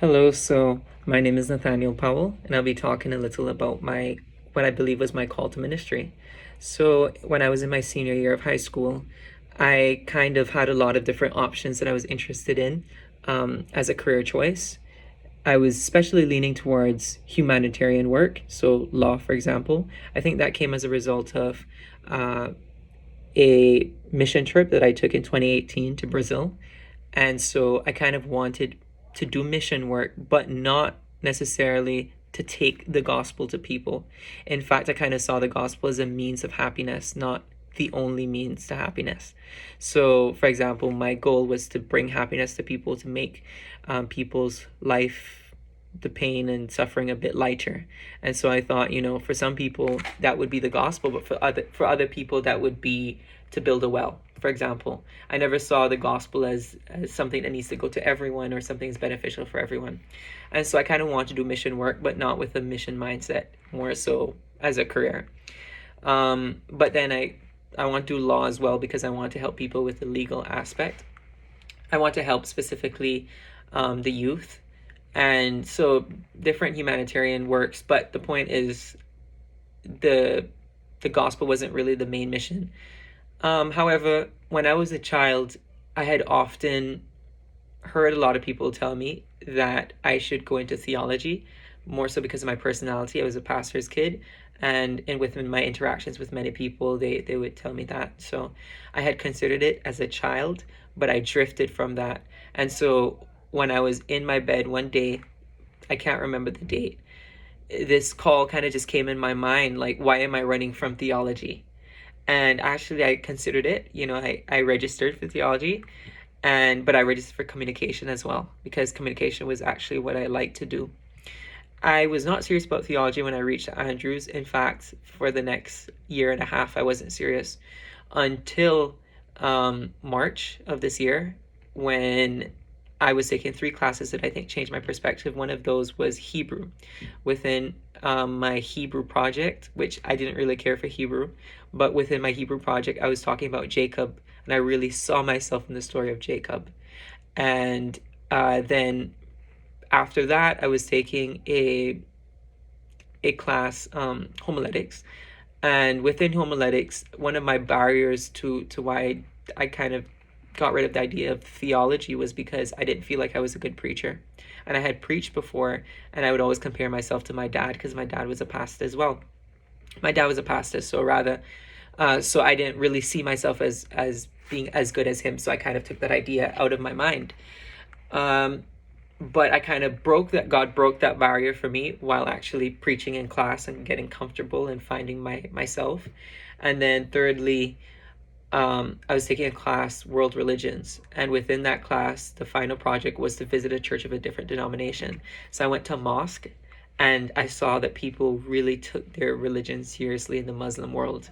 Hello, so my name is Nathaniel Powell, and I'll be talking a little about my what I believe was my call to ministry. So, when I was in my senior year of high school, I kind of had a lot of different options that I was interested in as a career choice. I was especially leaning towards humanitarian work, so law, for example. I think that came as a result of uh, a mission trip that I took in 2018 to Brazil. And so I kind of wanted to do mission work, but not necessarily to take the gospel to people. In fact, I kind of saw the gospel as a means of happiness, not the only means to happiness. So, for example, my goal was to bring happiness to people, to make people's life, the pain and suffering, a bit lighter. And so I thought, for some people that would be the gospel, but for other people that would be to build a well. For example, I never saw the gospel as something that needs to go to everyone or something that's beneficial for everyone. And so I kind of want to do mission work, but not with a mission mindset, more so as a career. But then I want to do law as well because I want to help people with the legal aspect. I want to help specifically the youth. And so different humanitarian works, but the point is the the gospel wasn't really the main mission. However, when I was a child, I had often heard a lot of people tell me that I should go into theology, more so because of my personality. I was a pastor's kid, and within my interactions with many people, they would tell me that. So I had considered it as a child, but I drifted from that. And so when I was in my bed one day, I can't remember the date, this call kind of just came in my mind, like, why am I running from theology? And actually I considered it. I registered for theology, but I registered for communication as well because communication was actually what I like to do. I was not serious about theology when I reached Andrews. In fact, for the next year and a half, I wasn't serious until March of this year, when I was taking three classes that I think changed my perspective. One of those was Hebrew. Within my Hebrew project, which I didn't really care for Hebrew, but within my Hebrew project, I was talking about Jacob, and I really saw myself in the story of Jacob. And then after that, I was taking a class, homiletics, and within homiletics, one of my barriers to why I kind of got rid of the idea of theology was because I didn't feel like I was a good preacher. And I had preached before, and I would always compare myself to my dad because my dad was a pastor as well. My dad was a pastor, so I didn't really see myself as being as good as him. So I kind of took that idea out of my mind. Um, but I kind of God broke that barrier for me while actually preaching in class and getting comfortable and finding myself. And then thirdly, I was taking a class, World Religions, and within that class, the final project was to visit a church of a different denomination. So I went to a mosque, and I saw that people really took their religion seriously in the Muslim world.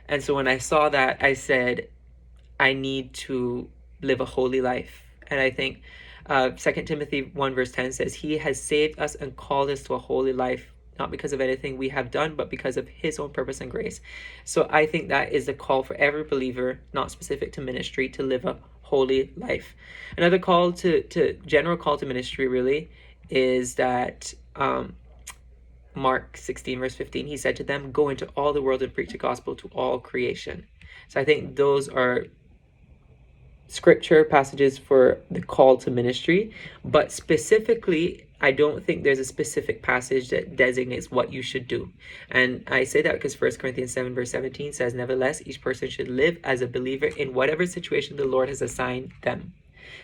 And so when I saw that, I said, I need to live a holy life. And I think 2 Timothy 1 verse 10 says, He has saved us and called us to a holy life, not because of anything we have done, but because of His own purpose and grace. So I think that is the call for every believer, not specific to ministry, to live a holy life. Another call to general call to ministry really is that Mark 16 verse 15, He said to them, go into all the world and preach the gospel to all creation. So I think those are scripture passages for the call to ministry, but specifically, I don't think there's a specific passage that designates what you should do. And I say that because 1 Corinthians 7 verse 17 says, nevertheless, each person should live as a believer in whatever situation the Lord has assigned them.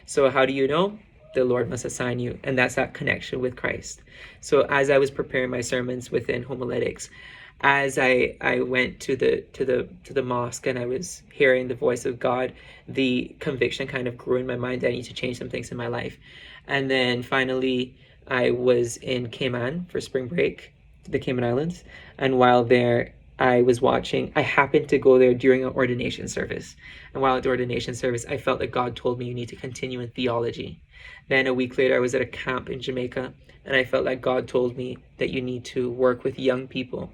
So how do you know? The Lord must assign you, and that's that connection with Christ. So as I was preparing my sermons within homiletics, as I went to the mosque and I was hearing the voice of God, the conviction kind of grew in my mind that I need to change some things in my life. And then finally, I was in Cayman for spring break, the Cayman Islands, and while there, I happened to go there during an ordination service. And while at the ordination service, I felt that God told me, you need to continue in theology. Then a week later, I was at a camp in Jamaica, and I felt like God told me that you need to work with young people.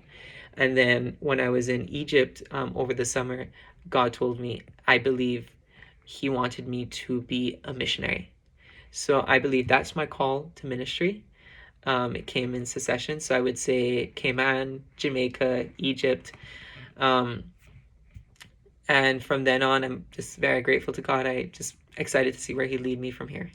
And then when I was in Egypt over the summer, God told me, I believe He wanted me to be a missionary. So I believe that's my call to ministry. It came in succession. So I would say Cayman, Jamaica, Egypt. Um, and from then on, I'm just very grateful to God. I just excited to see where He lead me from here.